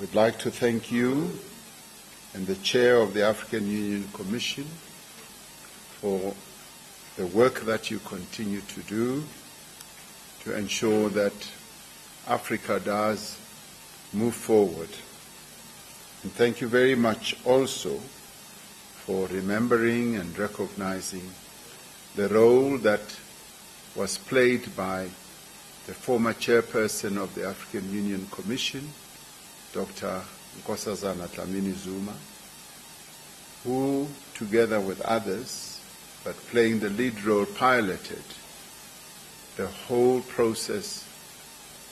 We'd like to thank you and the Chair of the African Union Commission for the work that you continue to do to ensure that Africa does move forward. And thank you very much also for remembering and recognizing the role that was played by the former chairperson of the African Union Commission, Dr. Nkosazana Dlamini-Zuma, who, together with others, but playing the lead role, piloted the whole process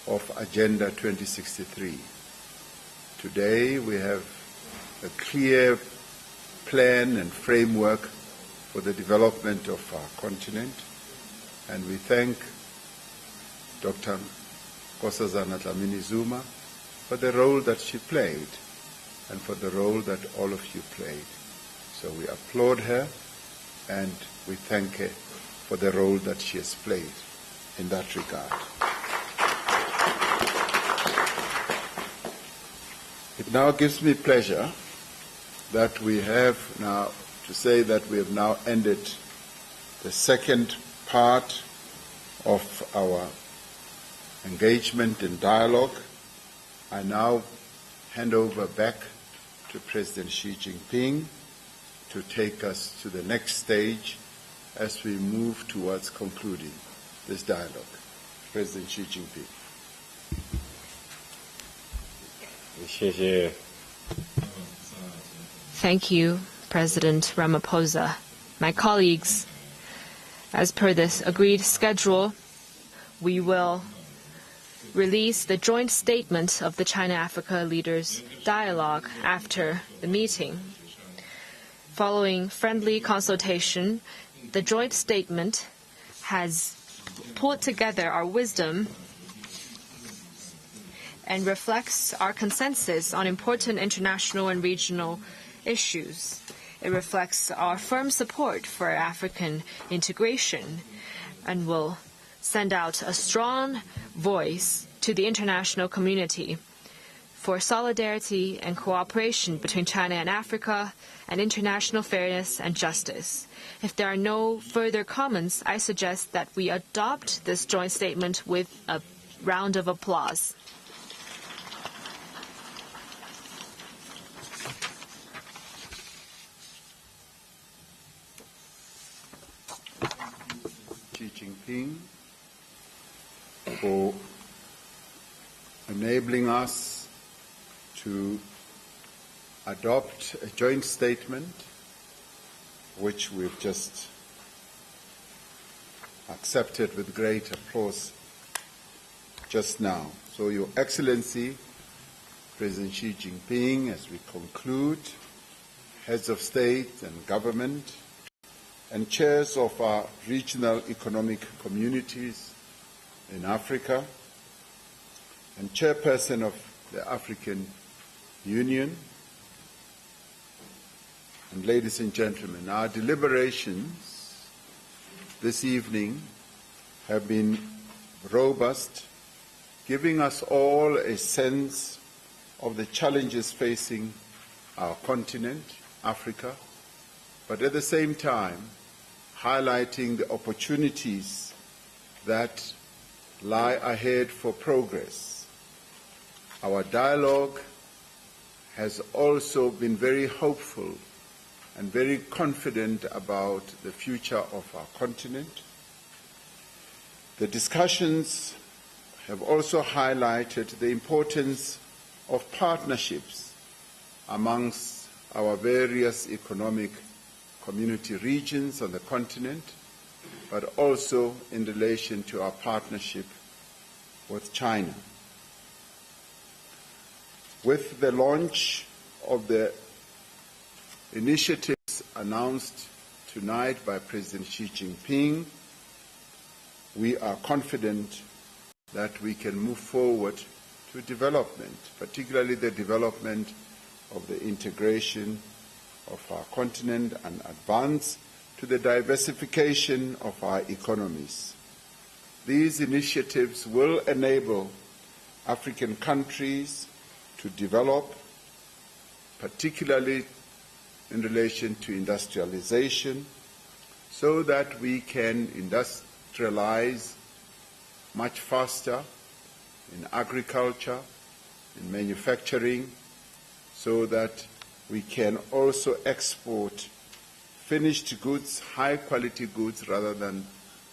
of Agenda 2063. Today we have a clear plan and framework for the development of our continent, and we thank Dr. Nkosazana Dlamini-Zuma for the role that she played and for the role that all of you played. So we applaud her and we thank her for the role that she has played in that regard. It now gives me pleasure that we have now to say that we have now ended the second part of our engagement and dialogue. I now hand over back to President Xi Jinping to take us to the next stage as we move towards concluding this dialogue. President Xi Jinping. Thank you, President Ramaphosa. My colleagues, as per this agreed schedule, we will release the joint statement of the China-Africa Leaders Dialogue after the meeting. Following friendly consultation, the joint statement has pulled together our wisdom and reflects our consensus on important international and regional issues. It reflects our firm support for African integration and will send out a strong voice to the international community for solidarity and cooperation between China and Africa and international fairness and justice. If there are no further comments, I suggest that we adopt this joint statement with a round of applause. Xi Jinping for enabling us to adopt a joint statement which we've just accepted with great applause just now. So, Your Excellency, President Xi Jinping, as we conclude, heads of state and government and chairs of our regional economic communities in Africa, and chairperson of the African Union, and ladies and gentlemen, our deliberations this evening have been robust, giving us all a sense of the challenges facing our continent, Africa, but at the same time highlighting the opportunities that lie ahead for progress. Our dialogue has also been very hopeful and very confident about the future of our continent. The discussions have also highlighted the importance of partnerships amongst our various economic community regions on the continent, but also in relation to our partnership with China. With the launch of the initiatives announced tonight by President Xi Jinping, we are confident that we can move forward to development, particularly the development of the integration of our continent and advance to the diversification of our economies. These initiatives will enable African countries to develop, particularly in relation to industrialization, so that we can industrialize much faster in agriculture, in manufacturing, so that we can also export finished goods, high-quality goods, rather than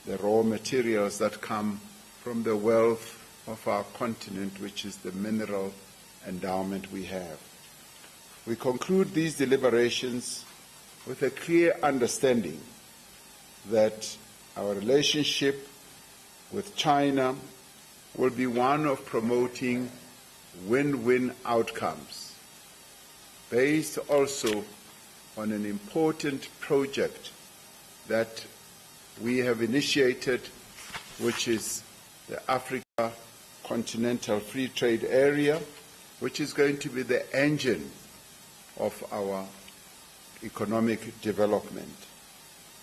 the raw materials that come from the wealth of our continent, which is the mineral endowment we have. We conclude these deliberations with a clear understanding that our relationship with China will be one of promoting win-win outcomes, based also on an important project that we have initiated, which is the Africa Continental Free Trade Area, which is going to be the engine of our economic development.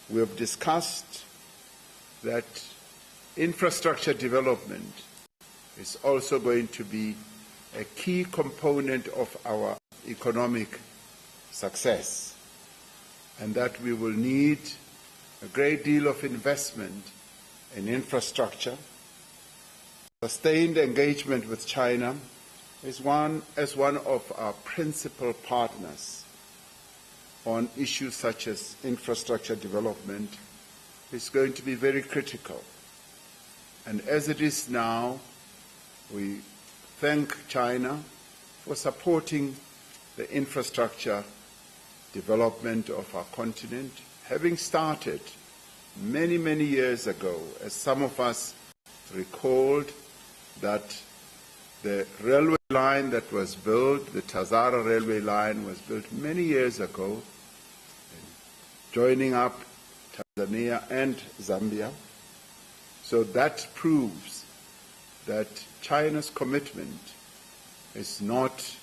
We have discussed that infrastructure development is also going to be a key component of our economic success, and that we will need a great deal of investment in infrastructure. Sustained engagement with China is one of our principal partners on issues such as infrastructure development is going to be very critical. And as it is now, we thank China for supporting the infrastructure development of our continent, having started many, many years ago, as some of us recalled, that the railway line that was built, the Tazara railway line, was built many years ago, joining up Tanzania and Zambia. So that proves that China's commitment is not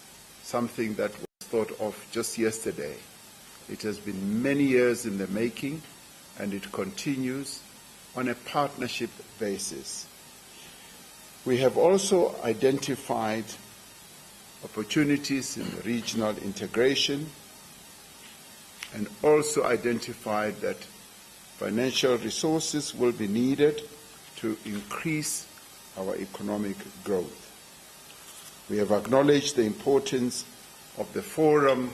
something that was thought of just yesterday. It has been many years in the making, and it continues on a partnership basis. We have also identified opportunities in regional integration, and also identified that financial resources will be needed to increase our economic growth. We have acknowledged the importance of the Forum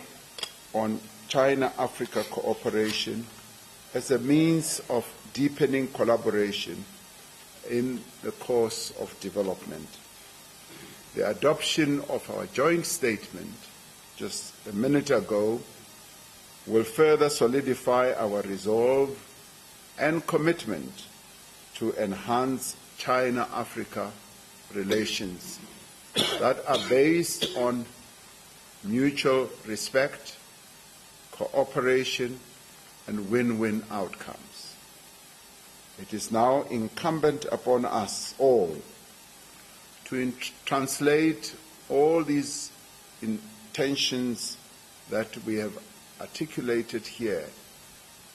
on China-Africa Cooperation as a means of deepening collaboration in the course of development. The adoption of our joint statement just a minute ago will further solidify our resolve and commitment to enhance China-Africa relations that are based on mutual respect, cooperation, and win-win outcomes. It is now incumbent upon us all to translate all these intentions that we have articulated here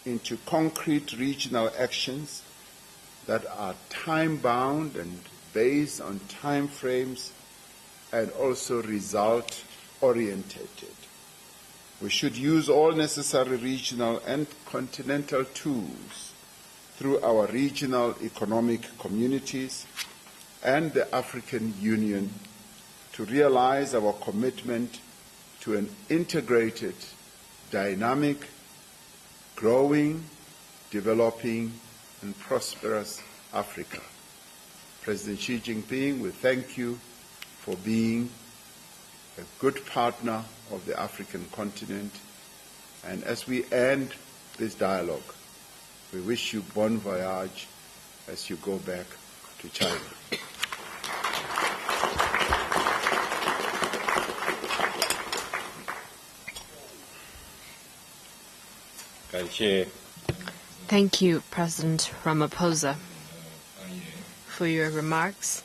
into concrete regional actions that are time-bound and based on time frames and also result-orientated. We should use all necessary regional and continental tools through our regional economic communities and the African Union to realize our commitment to an integrated, dynamic, growing, developing, and prosperous Africa. President Xi Jinping, we thank you for being a good partner of the African continent. And as we end this dialogue, we wish you bon voyage as you go back to China. Thank you, President Ramaphosa, for your remarks.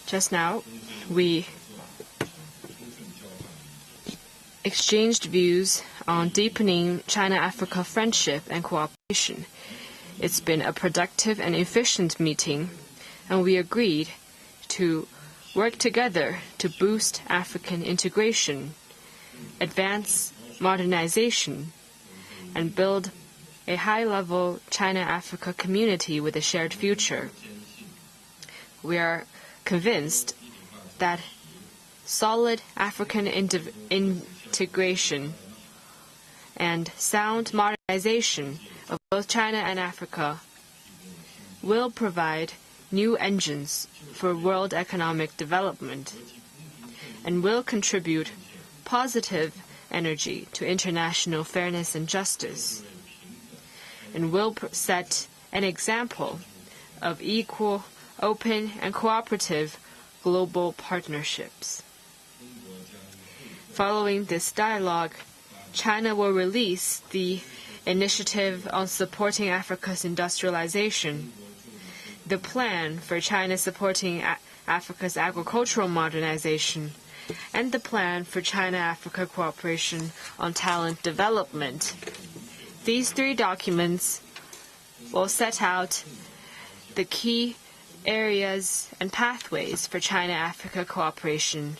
Just now, we exchanged views on deepening China-Africa friendship and cooperation. It's been a productive and efficient meeting, and we agreed to work together to boost African integration, advance modernization, and build a high-level China-Africa community with a shared future. We are convinced that solid African integration and sound modernization of both China and Africa will provide new engines for world economic development and will contribute positive energy to international fairness and justice, and will set an example of equal, open, and cooperative global partnerships. Following this dialogue, China will release the Initiative on Supporting Africa's Industrialization, the Plan for China Supporting Africa's Agricultural Modernization, and the Plan for China-Africa Cooperation on Talent Development. These three documents will set out the key areas and pathways for China-Africa cooperation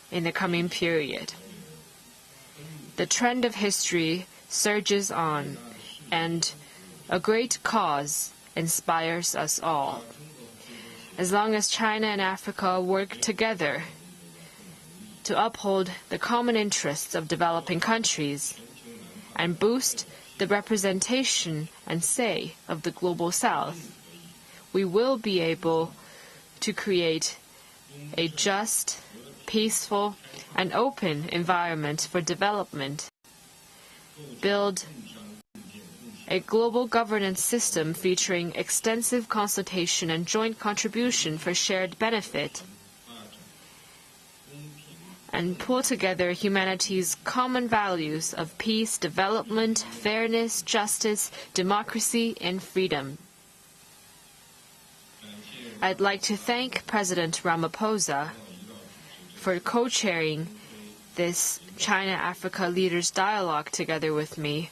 in the coming period. The trend of history surges on, and a great cause inspires us all. As long as China and Africa work together to uphold the common interests of developing countries and boost the representation and say of the Global South, we will be able to create a just, peaceful, and open environment for development, build a global governance system featuring extensive consultation and joint contribution for shared benefit, and pull together humanity's common values of peace, development, fairness, justice, democracy, and freedom. I'd like to thank President Ramaphosa for co-chairing this China-Africa Leaders Dialogue together with me,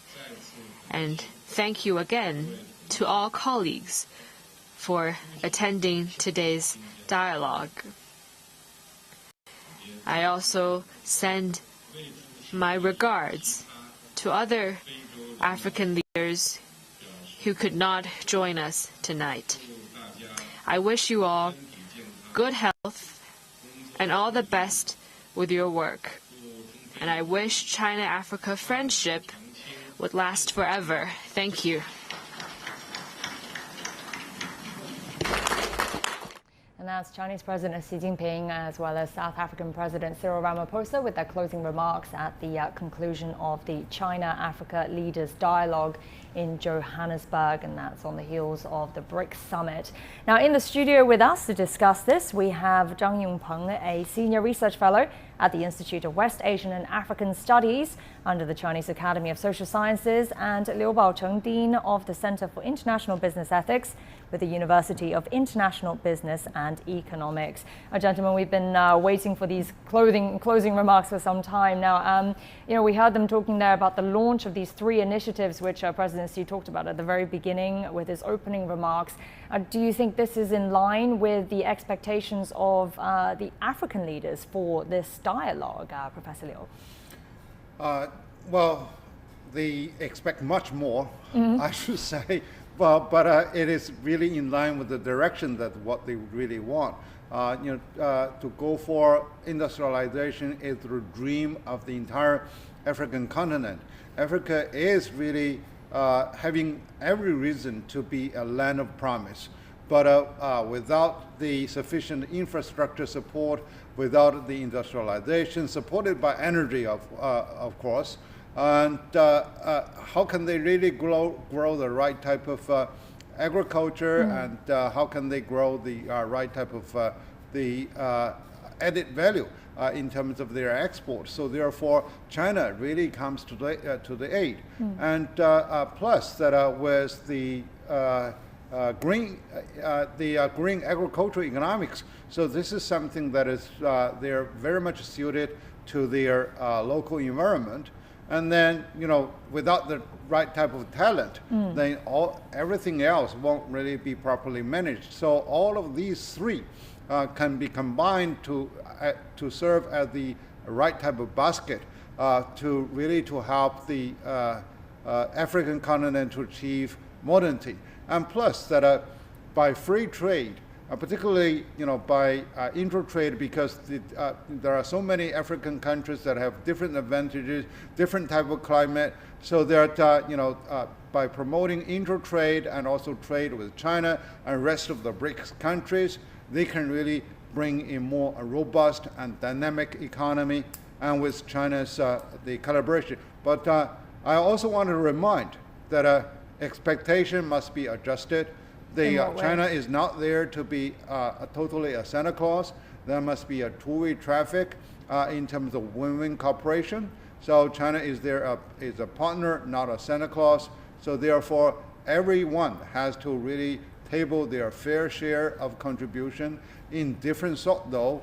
and thank you again to all colleagues for attending today's dialogue. I also send my regards to other African leaders who could not join us tonight. I wish you all good health and all the best with your work. And I wish China-Africa friendship would last forever. Thank you. And that's Chinese President Xi Jinping as well as South African President Cyril Ramaphosa with their closing remarks at the conclusion of the China-Africa Leaders Dialogue in Johannesburg, and that's on the heels of the BRICS Summit. Now, in the studio with us to discuss this, we have Zhang Yongpeng, a Senior Research Fellow at the Institute of West Asian and African Studies under the Chinese Academy of Social Sciences, and Liu Baocheng, Dean of the Center for International Business Ethics with the University of International Business and Economics. Gentlemen, we've been waiting for these closing remarks for some time now. We heard them talking there about the launch of these three initiatives, which President Xi talked about at the very beginning with his opening remarks. Do you think this is in line with the expectations of the African leaders for this dialogue, Professor Liu? Well, they expect much more, I should say, but it is really in line with the direction that what they really want. To go for industrialization is the dream of the entire African continent. Africa is really having every reason to be a land of promise, but without the sufficient infrastructure support, without the industrialization supported by energy, of course, and how can they really grow the right type of agriculture, and how can they grow the right type of the added value in terms of their exports? So therefore, China really comes to the aid, and plus that with the green agricultural economics. So this is something that is they're very much suited to their local environment, And then, without the right type of talent, then everything else won't really be properly managed. So all of these three can be combined to serve as the right type of basket to help the African continent to achieve modernity. And plus that by free trade, particularly by intra-trade, because there are so many African countries that have different advantages, different type of climate, so that by promoting intra-trade and also trade with China and rest of the BRICS countries, they can really bring a more robust and dynamic economy, and with China's the collaboration. But I also want to remind that expectation must be adjusted. China is not there to be totally a Santa Claus. There must be a two-way traffic in terms of win-win cooperation. So China is there is a partner, not a Santa Claus. So therefore, everyone has to really table their fair share of contribution in different sort, though,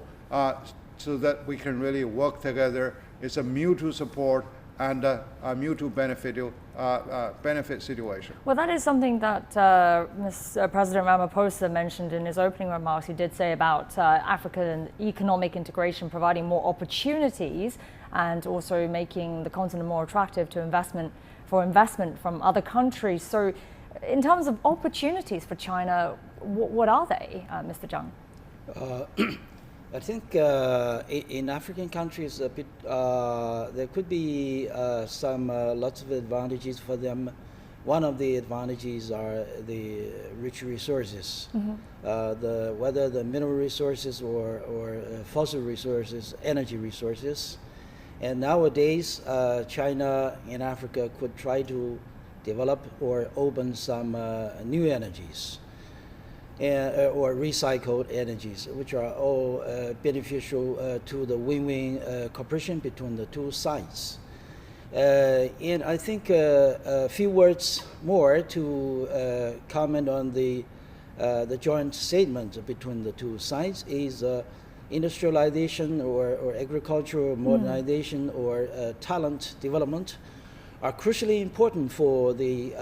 so that we can really work together. It's a mutual support and a mutual benefit situation. Well, that is something that President Ramaphosa mentioned in his opening remarks. He did say about African economic integration providing more opportunities and also making the continent more attractive to investment from other countries. So in terms of opportunities for China, what are they, Mr. Zhang? I think in African countries, there could be lots of advantages for them. One of the advantages are the rich resources, whether the mineral resources or fossil resources, energy resources. And nowadays, China in Africa could try to develop or open some new energies. Or recycled energies, which are all beneficial to the win-win cooperation between the two sides. And I think a few words more to comment on the joint statement between the two sides is industrialization or agricultural modernization or talent development are crucially important for the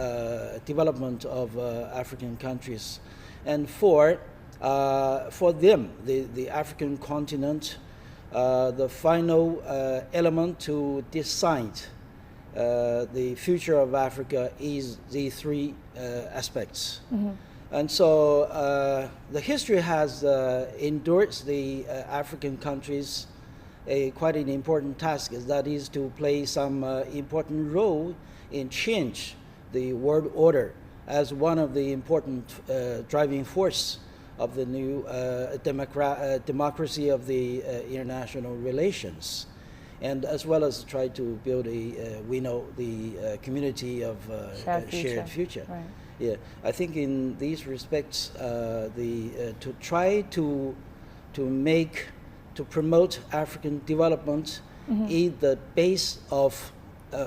development of African countries. And for them, the African continent, the final element to decide the future of Africa is the three aspects. And so the history has endorsed the African countries quite an important task, that is to play some important role in change the world order as one of the important driving force of the new democracy of the international relations, and as well as try to build the community of shared future. Right. Yeah, I think in these respects, to try to promote African development is the base of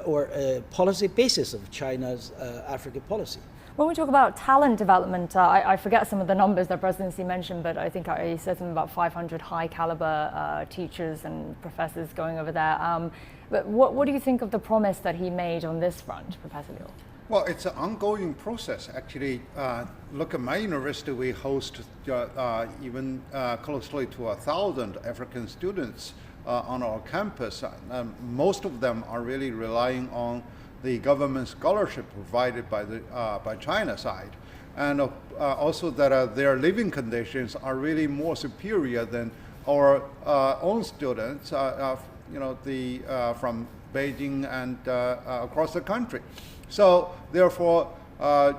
or policy basis of China's Africa policy. When we talk about talent development, I forget some of the numbers the presidency mentioned, but I think he said something about 500 high caliber teachers and professors going over there. But what do you think of the promise that he made on this front, Professor Liu? Well, it's an ongoing process. Actually, look at my university, we host even closely to 1,000 African students on our campus. Most of them are really relying on the government scholarship provided by China side, and also that their living conditions are really more superior than our own students, from Beijing and across the country. So therefore,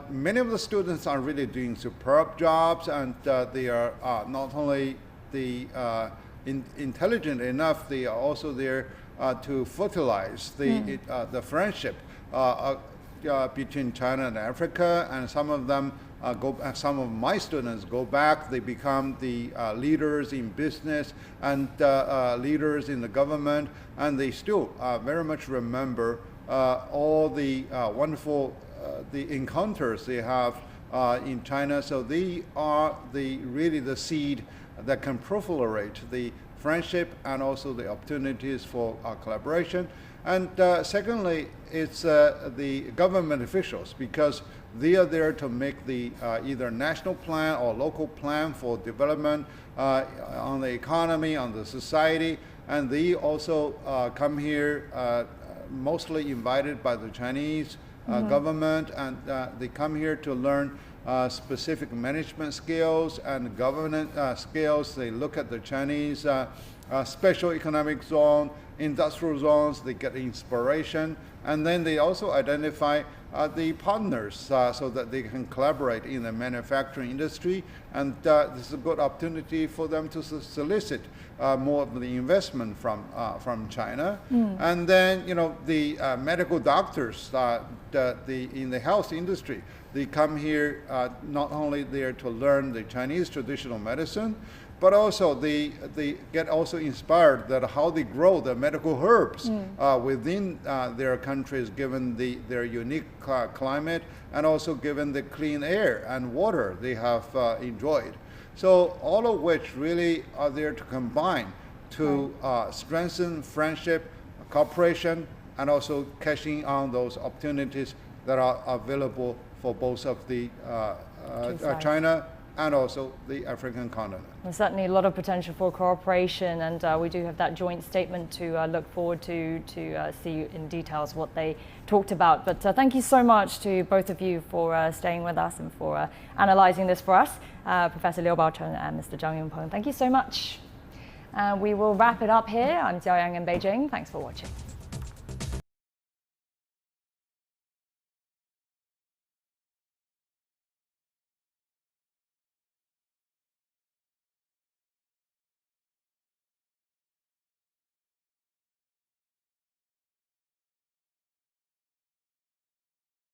many of the students are really doing superb jobs, and they are not only intelligent enough, they are also there to fertilize the friendship between China and Africa, and some of them some of my students go back. They become the leaders in business and leaders in the government, and they still very much remember all the wonderful the encounters they have in China. So they are really the seed that can proliferate the friendship and also the opportunities for collaboration. And secondly, it's the government officials, because they are there to make the either national plan or local plan for development on the economy, on the society. And they also come here mostly invited by the Chinese government, and they come here to learn specific management skills and governance skills. They look at the Chinese special economic zone, industrial zones, they get inspiration, and then they also identify the partners so that they can collaborate in the manufacturing industry, and this is a good opportunity for them to solicit more of the investment from China. And then, you know, the medical doctors in the health industry, they come here not only there to learn the Chinese traditional medicine, but also they get also inspired that how they grow the medical herbs within their countries, given their unique climate, and also given the clean air and water they have enjoyed. So all of which really are there to combine to strengthen friendship, cooperation, and also cashing on those opportunities that are available for both of the China and also the African continent. There's certainly a lot of potential for cooperation, and we do have that joint statement to look forward to see in details what they talked about. But thank you so much to both of you for staying with us and for analysing this for us. Professor Liu Baocheng and Mr. Zhang Yongpeng, thank you so much. We will wrap it up here. I'm Xiao Yang in Beijing. Thanks for watching.